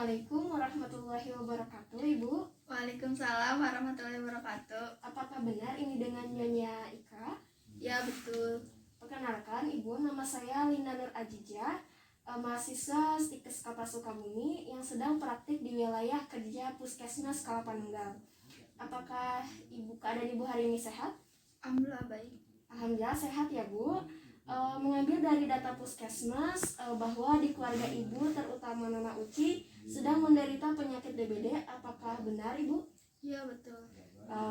Assalamualaikum warahmatullahi wabarakatuh, Ibu. Waalaikumsalam warahmatullahi wabarakatuh. Apakah benar ini dengan Nyonya Ika? Ya, betul. Perkenalkan, Ibu, nama saya Linda Nur Ajijah, mahasiswa Stikes Kota Sukabumi yang sedang praktik di wilayah kerja Puskesmas Kalapanunggal. Apakah keadaan Ibu hari ini sehat? Alhamdulillah baik. Alhamdulillah sehat ya, Bu. Mengambil dari data Puskesmas bahwa di keluarga Ibu, terutama Mama Uci, sedang menderita penyakit DBD. Apakah benar, Ibu? Ya, betul.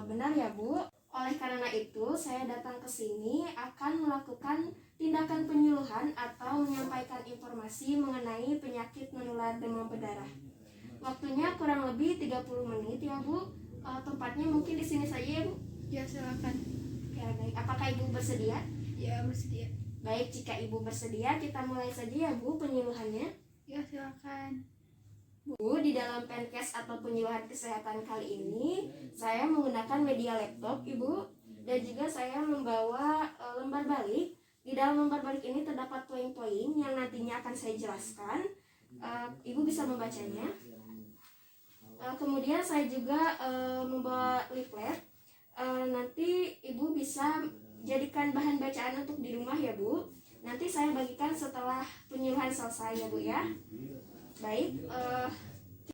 Benar ya, Bu. Oleh karena itu, saya datang ke sini akan melakukan tindakan penyuluhan atau menyampaikan informasi mengenai penyakit menular demam berdarah. Waktunya kurang lebih 30 menit ya, Bu. Tempatnya mungkin di sini saja ya, Bu. Ya, silakan. Ya, baik. Apakah Ibu bersedia? Ya, bersedia. Baik, jika Ibu bersedia, kita mulai saja ya, Bu, penyuluhannya. Ya, silakan. Bu, di dalam penkes atau penyuluhan kesehatan kali ini, saya menggunakan media laptop, Ibu, dan juga saya membawa lembar balik. Di dalam lembar balik ini terdapat poin-poin yang nantinya akan saya jelaskan. Ibu bisa membacanya. Kemudian saya juga membawa leaflet. Nanti Ibu bisa jadikan bahan bacaan untuk di rumah ya, Bu. Nanti saya bagikan setelah penyuluhan selesai ya, Bu ya. Baik,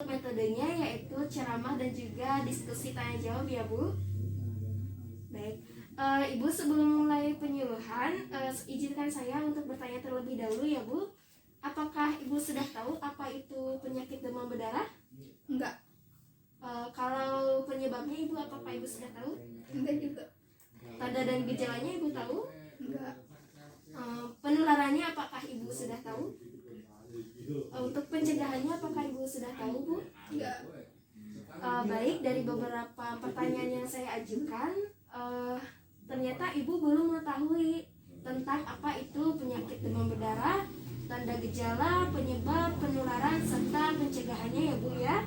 metodenya yaitu ceramah dan juga diskusi tanya jawab ya, Bu. Baik, Ibu, sebelum mulai penyuluhan, izinkan saya untuk bertanya terlebih dahulu ya, Bu. Apakah Ibu sudah tahu apa itu penyakit demam berdarah? Enggak. Kalau penyebabnya Ibu, apakah Ibu sudah tahu? Enggak juga. Tanda dan gejalanya Ibu tahu? Enggak. Penularannya apakah Ibu sudah tahu? Untuk pencegahannya apakah Ibu sudah tahu, Bu? Enggak. Baik, dari beberapa pertanyaan yang saya ajukan, ternyata Ibu belum mengetahui tentang apa itu penyakit demam berdarah, tanda gejala, penyebab, penularan, serta pencegahannya ya, Bu ya.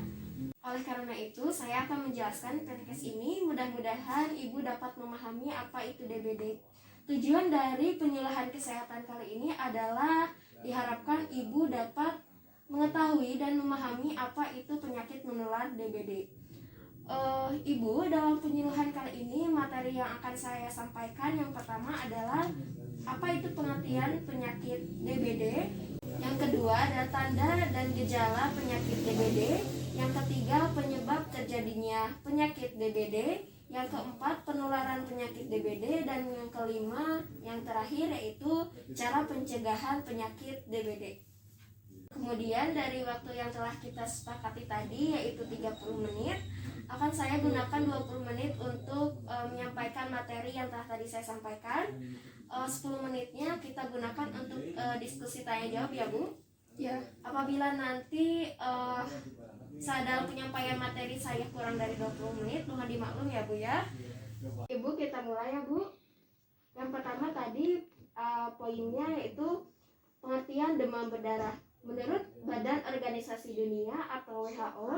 Oleh karena itu, saya akan menjelaskan podcast ini. Mudah-mudahan Ibu dapat memahami apa itu DBD. Tujuan dari penyuluhan kesehatan kali ini adalah diharapkan Ibu dapat mengetahui dan memahami apa itu penyakit menular DBD. Ibu, dalam penyuluhan kali ini materi yang akan saya sampaikan yang pertama adalah apa itu pengertian penyakit DBD. Yang kedua adalah tanda dan gejala penyakit DBD. Yang ketiga, penyebab terjadinya penyakit DBD. Yang keempat, penularan penyakit DBD. Dan yang kelima, yang terakhir yaitu cara pencegahan penyakit DBD. Kemudian dari waktu yang telah kita sepakati tadi yaitu 30 menit, akan saya gunakan 20 menit untuk menyampaikan materi yang telah tadi saya sampaikan. 10 menitnya kita gunakan untuk diskusi tanya jawab ya, Bu. Ya. Apabila nanti dalam penyampaian materi saya kurang dari 20 menit, mohon dimaklum ya, Bu ya. Ibu, kita mulai ya, Bu. Yang pertama tadi poinnya yaitu pengertian demam berdarah. Menurut Badan Organisasi Dunia atau WHO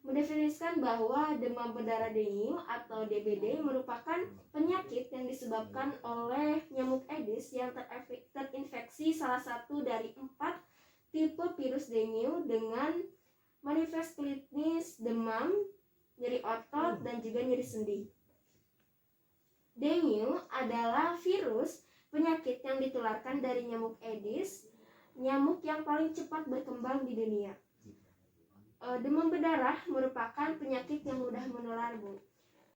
mendefinisikan bahwa demam berdarah dengue atau DBD merupakan penyakit yang disebabkan oleh nyamuk Aedes yang terinfeksi salah satu dari 4 tipe virus dengue dengan manifest klinis demam, nyeri otot, dan juga nyeri sendi. Dengue adalah virus penyakit yang ditularkan dari nyamuk Aedes, nyamuk yang paling cepat berkembang di dunia. Demam berdarah merupakan penyakit yang mudah menular, Bu.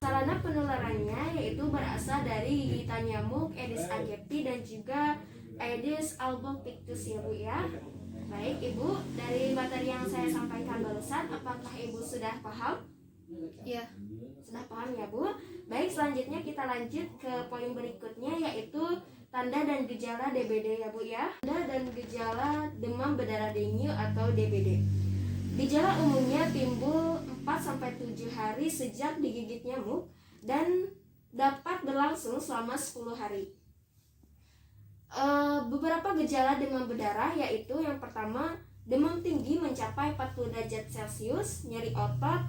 Sarana penularannya yaitu berasal dari gigitan nyamuk Aedes aegypti dan juga Aedes albopictus ya, Bu ya. Baik, Ibu, dari materi yang saya sampaikan barusan, apakah Ibu sudah paham? Ya. Sudah paham ya, Bu? Baik, selanjutnya kita lanjut ke poin berikutnya yaitu tanda dan gejala DBD ya, Bu ya. Tanda dan gejala demam berdarah dengue atau DBD. Gejala umumnya timbul 4-7 hari sejak digigit nyamuk dan dapat berlangsung selama 10 hari. Beberapa gejala demam berdarah yaitu yang pertama, demam tinggi mencapai 40 derajat Celcius, nyeri otot,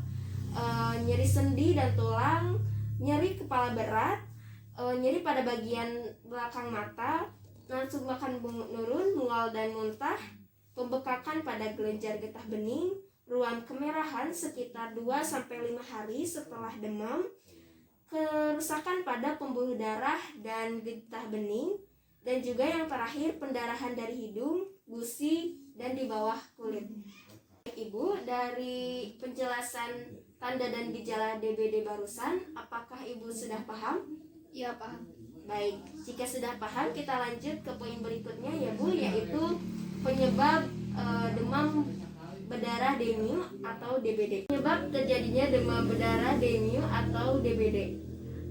nyeri sendi dan tulang, nyeri kepala berat, nyeri pada bagian belakang mata, nafsu makan menurun, mual dan muntah, pembekakan pada kelenjar getah bening, ruam kemerahan sekitar 2-5 hari setelah demam, kerusakan pada pembuluh darah dan getah bening, dan juga yang terakhir pendarahan dari hidung, gusi, dan di bawah kulit. Ibu, dari penjelasan tanda dan gejala DBD barusan, apakah Ibu sudah paham? Ya, paham. Baik, jika sudah paham, kita lanjut ke poin berikutnya ya Bu, yaitu penyebab demam berdarah dengue atau DBD. Penyebab terjadinya demam berdarah dengue atau DBD.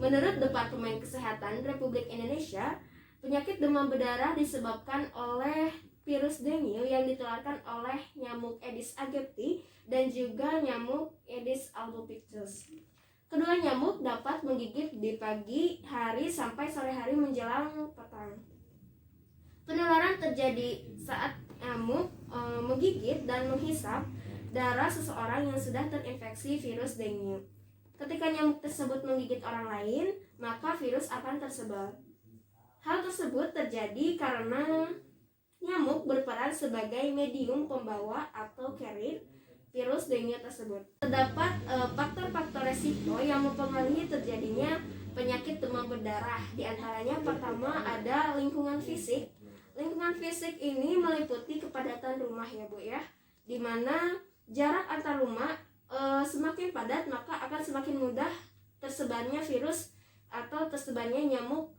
Menurut Departemen Kesehatan Republik Indonesia, penyakit demam berdarah disebabkan oleh virus dengue yang ditularkan oleh nyamuk Aedes aegypti dan juga nyamuk Aedes albopictus. Kedua nyamuk dapat menggigit di pagi hari sampai sore hari menjelang petang. Penularan terjadi saat nyamuk menggigit dan menghisap darah seseorang yang sudah terinfeksi virus dengue. Ketika nyamuk tersebut menggigit orang lain, maka virus akan tersebar. Hal tersebut terjadi karena nyamuk berperan sebagai medium pembawa atau carrier virus dengue tersebut. Terdapat faktor-faktor resiko yang mempengaruhi terjadinya penyakit demam berdarah. Di antaranya pertama ada lingkungan fisik. Lingkungan fisik ini meliputi kepadatan rumah ya Bu ya, di mana jarak antar rumah semakin padat maka akan semakin mudah tersebarnya virus atau tersebarnya nyamuk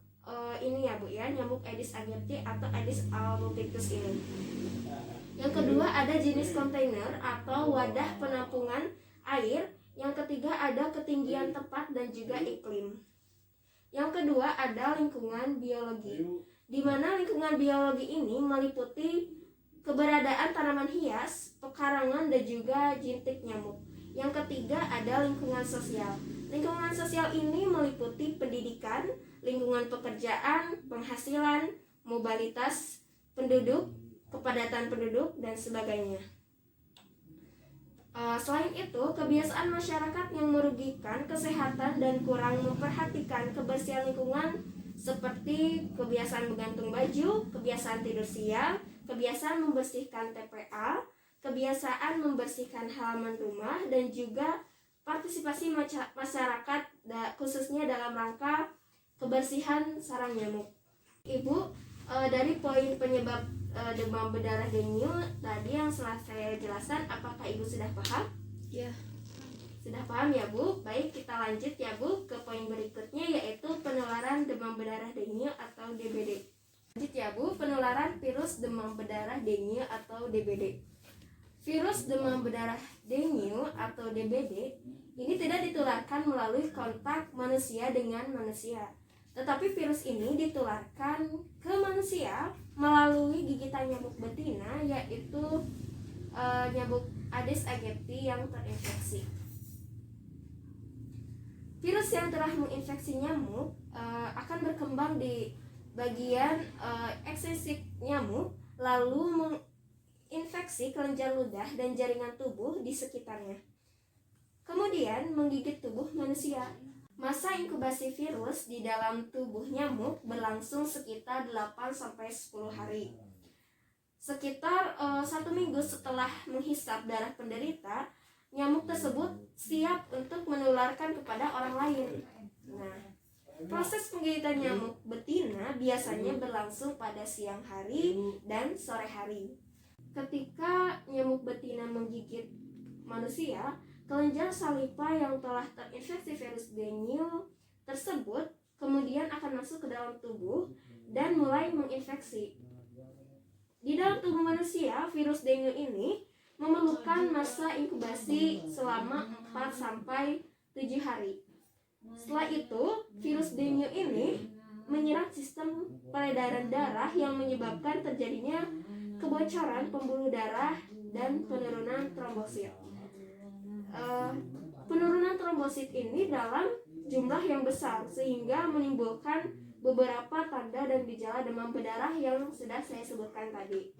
ini ya Bu ya, nyamuk Aedes aegypti atau Aedes albopictus ini. Yang kedua ada jenis kontainer atau wadah penampungan air. Yang ketiga ada ketinggian tempat dan juga iklim. Yang kedua ada lingkungan biologi, di mana lingkungan biologi ini meliputi keberadaan tanaman hias, pekarangan, dan juga jintik nyamuk. Yang ketiga ada lingkungan sosial. Lingkungan sosial ini meliputi pendidikan, lingkungan pekerjaan, penghasilan, mobilitas penduduk, kepadatan penduduk, dan sebagainya. Selain itu, kebiasaan masyarakat yang merugikan kesehatan dan kurang memperhatikan kebersihan lingkungan seperti kebiasaan menggantung baju, kebiasaan tidur siang, kebiasaan membersihkan TPA, kebiasaan membersihkan halaman rumah, dan juga partisipasi masyarakat khususnya dalam rangka kebersihan sarang nyamuk. Ibu, dari poin penyebab demam berdarah dengue tadi yang setelah saya jelaskan, apakah Ibu sudah paham? Ya. Sudah paham ya Bu? Baik, kita lanjut ya Bu ke poin berikutnya, yaitu penularan demam berdarah dengue atau DBD. Lanjut ya Bu, penularan virus demam berdarah dengue atau DBD. Virus demam berdarah dengue atau DBD ini tidak ditularkan melalui kontak manusia dengan manusia, tetapi virus ini ditularkan ke manusia melalui gigitan nyamuk betina, yaitu nyamuk Aedes aegypti yang terinfeksi. Virus yang telah menginfeksi nyamuk akan berkembang di bagian eksensik nyamuk, lalu menginfeksi kelenjar ludah dan jaringan tubuh di sekitarnya, kemudian menggigit tubuh manusia. Masa inkubasi virus di dalam tubuh nyamuk berlangsung sekitar 8-10 hari. Sekitar 1 minggu setelah menghisap darah penderita, nyamuk tersebut siap untuk menularkan kepada orang lain. Nah, proses penggigitan nyamuk betina biasanya berlangsung pada siang hari dan sore hari. Ketika nyamuk betina menggigit manusia, kelenjar saliva yang telah terinfeksi virus dengue tersebut kemudian akan masuk ke dalam tubuh dan mulai menginfeksi. Di dalam tubuh manusia, virus dengue ini memerlukan masa inkubasi selama 4-7 hari. Setelah itu, virus dengue ini menyerang sistem peredaran darah yang menyebabkan terjadinya kebocoran pembuluh darah dan penurunan trombosit. Penurunan trombosit ini dalam jumlah yang besar sehingga menimbulkan beberapa tanda dan gejala demam berdarah yang sudah saya sebutkan tadi.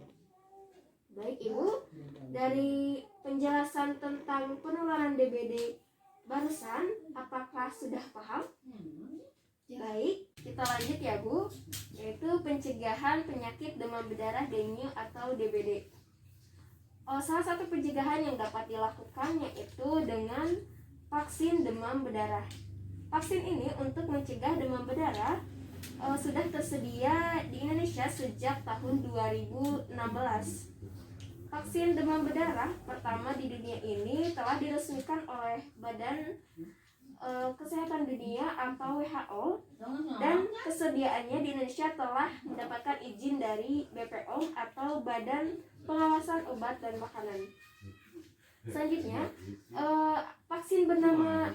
Baik Ibu, dari penjelasan tentang penularan DBD barusan, apakah sudah paham? Baik, kita lanjut ya Bu, yaitu pencegahan penyakit demam berdarah dengue atau DBD. Salah satu pencegahan yang dapat dilakukan yaitu dengan vaksin demam berdarah. Vaksin ini untuk mencegah demam berdarah sudah tersedia di Indonesia sejak tahun 2016. Vaksin demam berdarah pertama di dunia ini telah diresmikan oleh Badan Kesehatan Dunia atau WHO, dan kesediaannya di Indonesia telah mendapatkan izin dari BPOM atau Badan Pengawasan Obat dan Makanan. Selanjutnya, vaksin bernama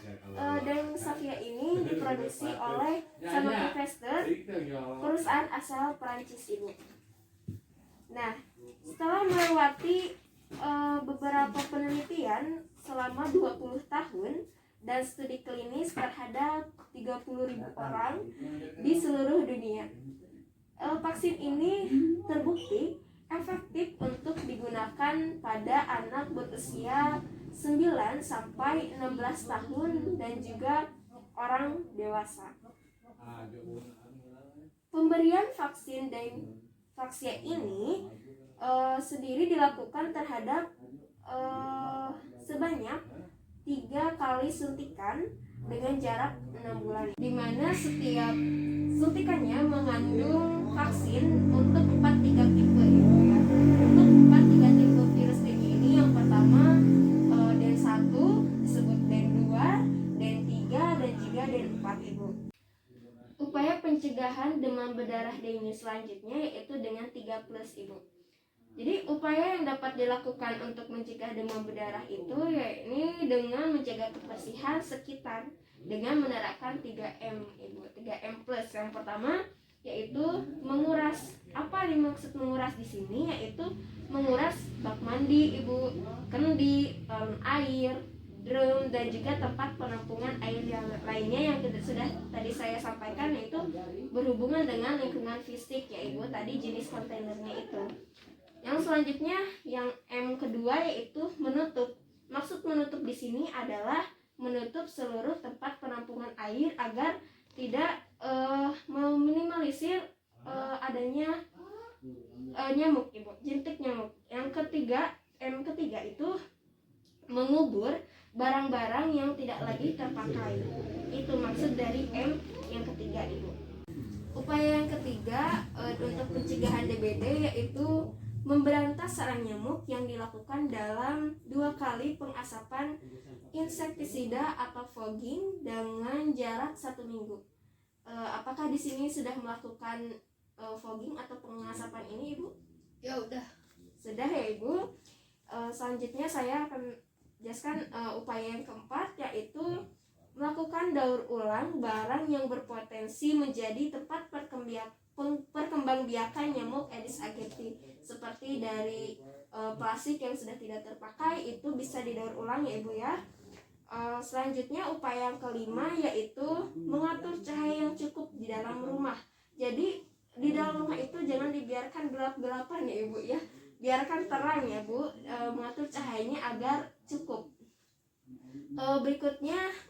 Dengxavia ini diproduksi oleh Sanofi Pasteur, perusahaan asal Perancis, Ibu. Nah, setelah melewati beberapa penelitian selama 20 tahun dan studi klinis terhadap 30.000 orang di seluruh dunia, vaksin ini terbukti efektif untuk digunakan pada anak berusia 9 sampai 16 tahun dan juga orang dewasa. Pemberian vaksin Dengxavia ini sendiri dilakukan terhadap sebanyak 3 kali suntikan dengan jarak 6 bulan, di mana setiap suntikannya mengandung vaksin untuk 4 tipe itu ya. Untuk 4 tipe virus dengue ini, yang pertama DEN1 disebut DEN2, DEN3 dan juga DEN4, Ibu. Upaya pencegahan demam berdarah dengue selanjutnya yaitu dengan 3+, Ibu. Jadi upaya yang dapat dilakukan untuk mencegah demam berdarah itu yakni dengan menjaga kebersihan sekitar dengan menerapkan 3M, Ibu. 3M+. Yang pertama yaitu menguras. Apa dimaksud menguras di sini? Yaitu menguras bak mandi, Ibu, kendi, galon air, drum, dan juga tempat penampungan air yang lainnya yang sudah tadi saya sampaikan, yaitu berhubungan dengan lingkungan fisik ya, Ibu, tadi jenis kontainernya itu. Yang selanjutnya, yang M kedua yaitu menutup. Maksud menutup di sini adalah menutup seluruh tempat penampungan air agar tidak meminimalisir adanya nyamuk, Ibu, jentik nyamuk. Yang ketiga, M ketiga itu mengubur barang-barang yang tidak lagi terpakai. Itu maksud dari M yang ketiga, Ibu. Upaya yang ketiga untuk pencegahan DBD yaitu memberantas sarang nyamuk yang dilakukan dalam 2 kali pengasapan insektisida atau fogging dengan jarak 1 minggu. Apakah di sini sudah melakukan fogging atau pengasapan ini, Ibu? Ya udah. Sudah ya, Ibu. Selanjutnya saya akan jelaskan upaya yang keempat yaitu melakukan daur ulang barang yang berpotensi menjadi tempat perkembangbiakan nyamuk Aedes aegypti, seperti dari plastik yang sudah tidak terpakai itu bisa didaur ulang ya, Ibu ya. Selanjutnya upaya yang kelima yaitu mengatur cahaya yang cukup di dalam rumah. Jadi di dalam rumah itu jangan dibiarkan gelap-gelapan ya, Ibu ya. Biarkan terang ya, Bu. Mengatur cahayanya agar cukup.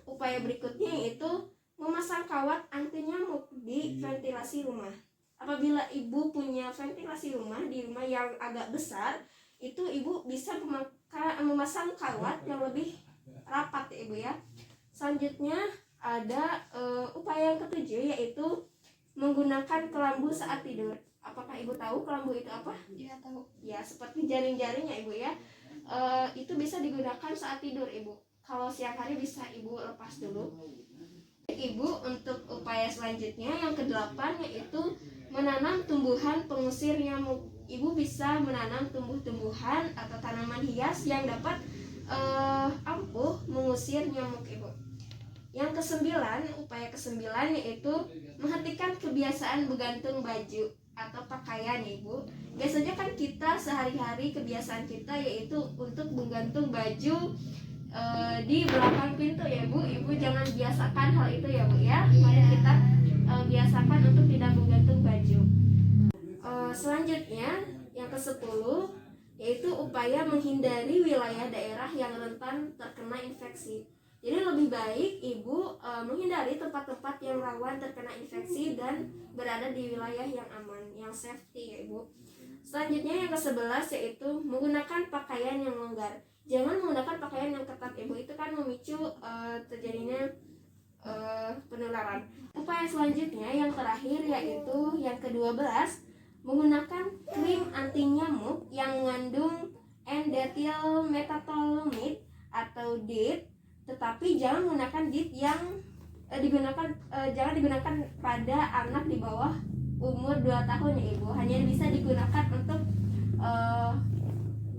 Upaya berikutnya yaitu memasang kawat anti nyamuk di ventilasi rumah. Apabila Ibu punya ventilasi rumah di rumah yang agak besar, itu Ibu bisa memasang kawat yang lebih rapat ya, Ibu ya. Selanjutnya ada upaya yang ketujuh yaitu menggunakan kelambu saat tidur. Apakah Ibu tahu kelambu itu apa? Ya, tahu. Ya, seperti jaring-jaring ya, Ibu ya. Itu bisa digunakan saat tidur, Ibu. Kalau siang hari bisa Ibu lepas dulu. Ibu, untuk upaya selanjutnya yang ke-8 yaitu menanam tumbuhan pengusir nyamuk. Ibu bisa menanam tumbuh-tumbuhan atau tanaman hias yang dapat ampuh mengusir nyamuk, Ibu. Yang ke-9, upaya ke-9 yaitu menghentikan kebiasaan bergantung baju atau pakaian, Ibu. Biasanya kan kita sehari-hari kebiasaan kita yaitu untuk menggantung baju di belakang pintu ya, Bu. Ibu jangan biasakan hal itu ya, Bu ya. Mari kita biasakan untuk tidak menggantung baju. Selanjutnya yang ke-10 yaitu upaya menghindari wilayah daerah yang rentan terkena infeksi. Jadi lebih baik Ibu menghindari tempat-tempat yang rawan terkena infeksi dan berada di wilayah yang aman, yang safety ya, Ibu. Selanjutnya yang ke-11 yaitu menggunakan pakaian yang longgar. Jangan menggunakan pakaian yang ketat ibu, itu kan memicu terjadinya penularan. Upaya selanjutnya yang terakhir yaitu yang ke-12, menggunakan krim anti nyamuk yang mengandung N-detyl metatoluamid atau DEET, tetapi jangan menggunakan DEET yang jangan digunakan pada anak di bawah umur 2 tahun ya ibu. Hanya bisa digunakan untuk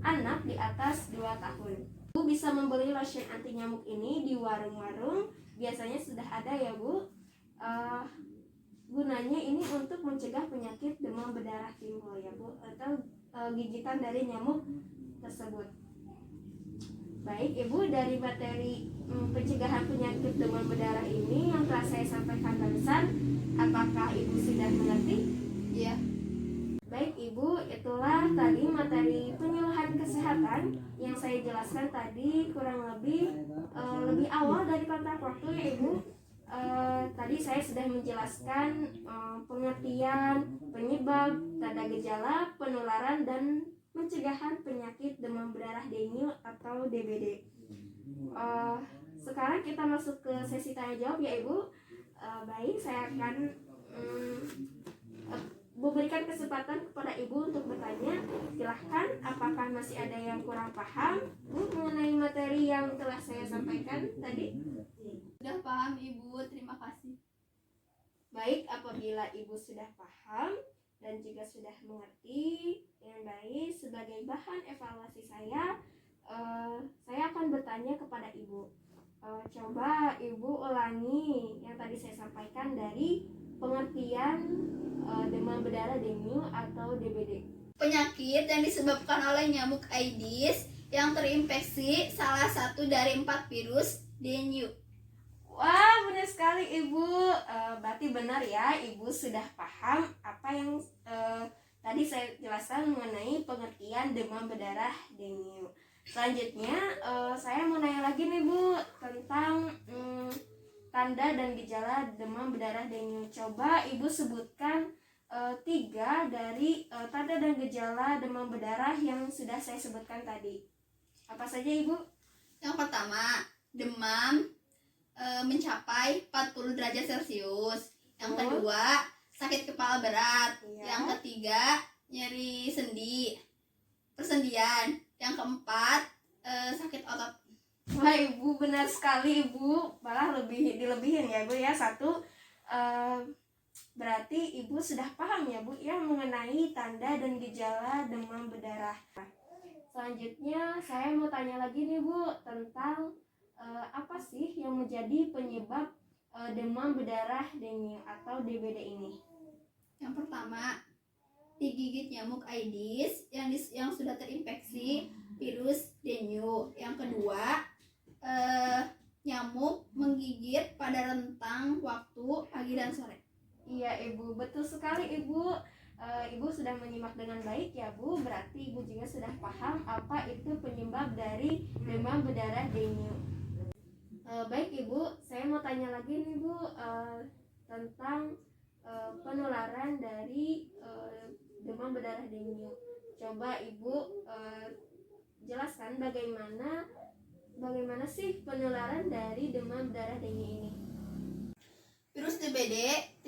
anak di atas 2 tahun. Ibu bisa membeli lotion anti nyamuk ini di warung-warung, biasanya sudah ada ya bu. Gunanya ini untuk mencegah penyakit demam berdarah timbul ya bu, atau gigitan dari nyamuk tersebut. Baik ibu, dari materi pencegahan penyakit demam berdarah ini yang telah saya sampaikan barusan, apakah ibu sudah mengerti? Iya. Baik ibu, itulah tadi materi penyuluhan kesehatan yang saya jelaskan tadi kurang lebih lebih awal dari kontrak waktu ya ibu. Tadi saya sudah menjelaskan pengertian, penyebab, tanda gejala, penularan, dan pencegahan penyakit demam berdarah dengue atau DBD. Sekarang kita masuk ke sesi tanya jawab ya ibu. Baik, saya akan memberikan kesempatan kepada ibu untuk bertanya. Silahkan, apakah masih ada yang kurang paham bu mengenai materi yang telah saya sampaikan tadi? Sudah paham ibu, terima kasih. Baik, apabila ibu sudah paham dan juga sudah mengerti dengan baik, sebagai bahan evaluasi saya akan bertanya kepada ibu. Coba ibu ulangi yang tadi saya sampaikan dari pengertian demam berdarah dengue atau DBD. Penyakit yang disebabkan oleh nyamuk Aedes yang terinfeksi salah satu dari 4 virus dengue. Wah, benar sekali ibu. Berarti benar ya, ibu sudah paham apa yang tadi saya jelaskan mengenai pengertian demam berdarah dengue. Selanjutnya saya mau nanya lagi nih bu tentang tanda dan gejala demam berdarah dengue. Coba ibu sebutkan 3 dari tanda dan gejala demam berdarah yang sudah saya sebutkan tadi. Apa saja ibu? Yang pertama, demam mencapai 40 derajat Celcius. Yang kedua, sakit kepala berat. Iya. Yang ketiga, nyeri sendi, persendian. Yang keempat, sakit otot. Wah ibu, benar sekali ibu, malah dilebihin ya bu ya. 1, berarti ibu sudah paham ya bu ya mengenai tanda dan gejala demam berdarah. Selanjutnya saya mau tanya lagi nih bu tentang apa sih yang menjadi penyebab demam berdarah dengue atau DBD ini? Yang pertama, digigit nyamuk Aedes yang sudah terinfeksi virus dengue. Yang kedua, nyamuk menggigit pada rentang waktu pagi dan sore. Iya ibu, betul sekali ibu. Ibu sudah menyimak dengan baik ya bu. Berarti ibu juga sudah paham apa itu penyebab dari demam berdarah dengue. Baik ibu, saya mau tanya lagi nih bu tentang penularan dari demam berdarah dengue. Coba ibu jelaskan bagaimana sih penularan dari demam berdarah dengue ini? Virus DBD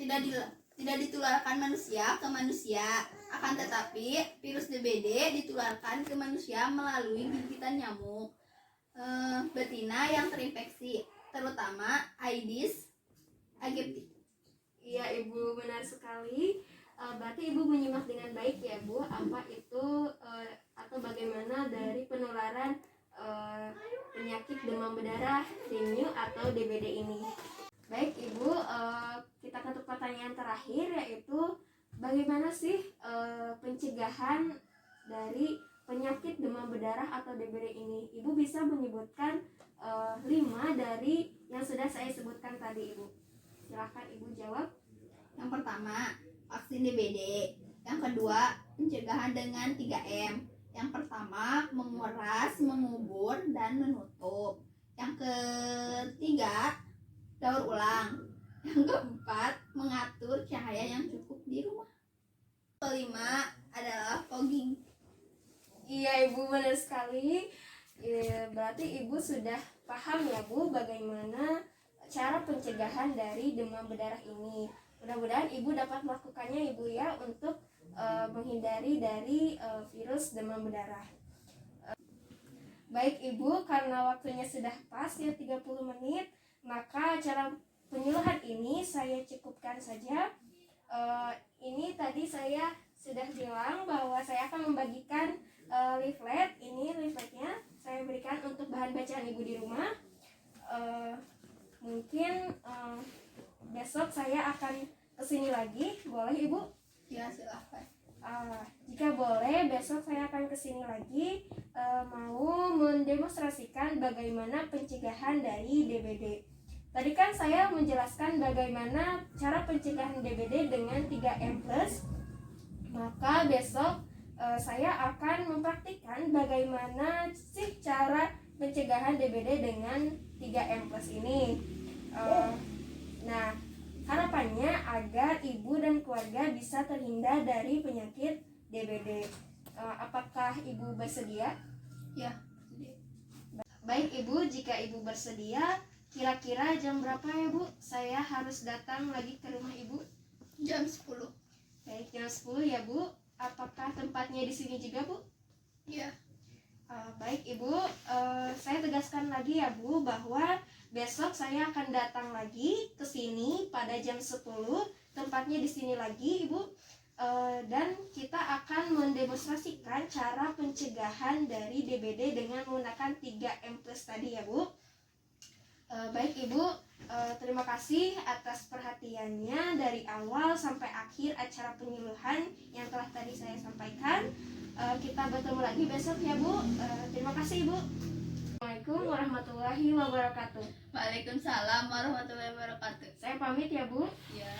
tidak ditularkan manusia ke manusia, akan tetapi virus DBD ditularkan ke manusia melalui gigitan nyamuk betina yang terinfeksi, terutama Aedes aegypti. Iya ibu, benar sekali. Berarti ibu menyimak dengan baik ya bu apa itu atau bagaimana dari penularan penyakit demam berdarah dengue atau DBD ini. Baik ibu, kita ke pertanyaan terakhir yaitu bagaimana sih pencegahan dari penyakit demam berdarah atau DBD ini? Ibu bisa menyebutkan 5 dari yang sudah saya sebutkan tadi ibu. Silakan ibu jawab. Yang pertama, vaksin DBD. Yang kedua, pencegahan dengan 3M. Yang pertama, menguras, mengubur, dan menutup. Yang ketiga, daur ulang. Yang keempat, mengatur cahaya yang cukup di rumah. Kelima adalah fogging. Iya Ibu, benar sekali. Berarti Ibu sudah paham ya Bu bagaimana cara pencegahan dari demam berdarah ini. Mudah-mudahan Ibu dapat melakukannya Ibu ya untuk menghindari dari virus demam berdarah. Baik Ibu, karena waktunya sudah pas ya 30 menit, maka acara penyuluhan ini saya cukupkan saja. Ini tadi saya sudah bilang bahwa saya akan membagikan leaflet. Ini leafletnya saya berikan untuk bahan bacaan Ibu di rumah. Mungkin besok saya akan kesini lagi, boleh Ibu? Ya, silahkan. Jika boleh, besok saya akan kesini lagi mau mendemonstrasikan bagaimana pencegahan dari DBD. Tadi kan saya menjelaskan bagaimana cara pencegahan DBD dengan 3M+. Maka besok saya akan mempraktikkan bagaimana sih cara pencegahan DBD dengan 3M+ ini. Nah, harapannya agar ibu dan keluarga bisa terhindar dari penyakit DBD. Apakah ibu bersedia? Ya. Baik Ibu, jika Ibu bersedia, kira-kira jam berapa ya Bu? Saya harus datang lagi ke rumah Ibu. Jam 10. Baik, jam 10 ya Bu. Apakah tempatnya di sini juga Bu? Ya. Baik Ibu, saya tegaskan lagi ya Bu bahwa besok saya akan datang lagi ke sini pada jam 10. Tempatnya di sini lagi Ibu. Dan kita akan mendemonstrasikan cara pencegahan dari DBD dengan menggunakan 3M+ tadi ya Bu. Baik Ibu, terima kasih atas perhatiannya dari awal sampai akhir acara penyuluhan yang telah tadi saya sampaikan. Kita bertemu lagi besok ya Bu. Terima kasih Ibu. Assalamualaikum warahmatullahi wabarakatuh. Waalaikumsalam warahmatullahi wabarakatuh. Saya pamit ya Bu. Ya.